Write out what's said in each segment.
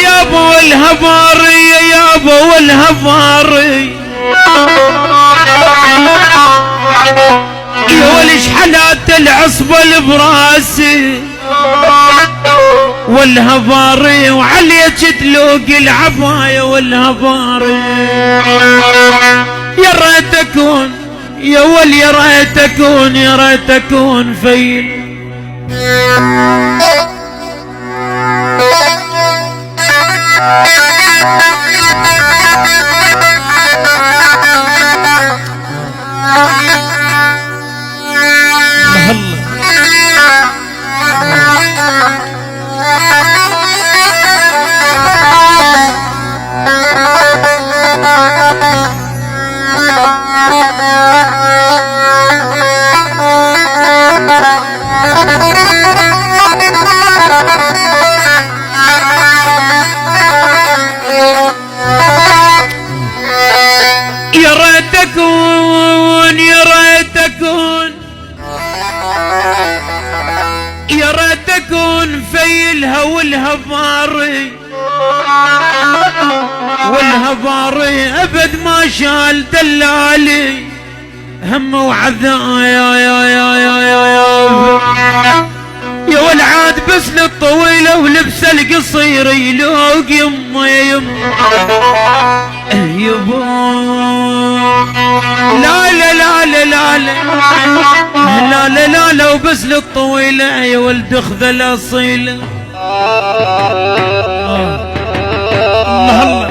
يا ابو الهباري يا ابو الهباري يا ولش حلات العصبة براسي والهباري وعليك تلوق العباية والهباري يا ريت اكون يا ول يا ريت اكون يا ريت اكون فيل يا ريت اكون يا ريت اكون يا ريت اكون فيلها والهباري والهباري ابد ما شال دلالي هم وعذا يا والعاد بس الطويلة ولبس القصير يلوق يما يما يبا لا لا لا لا لا لا لا لا لا وبس الطويلة يا ولد اخذ الاصيلة الله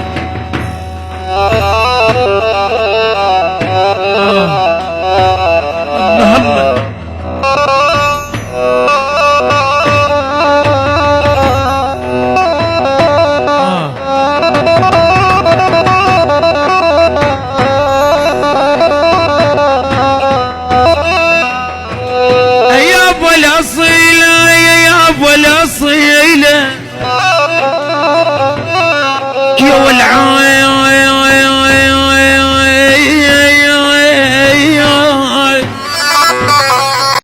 الله يا ابو الاصيله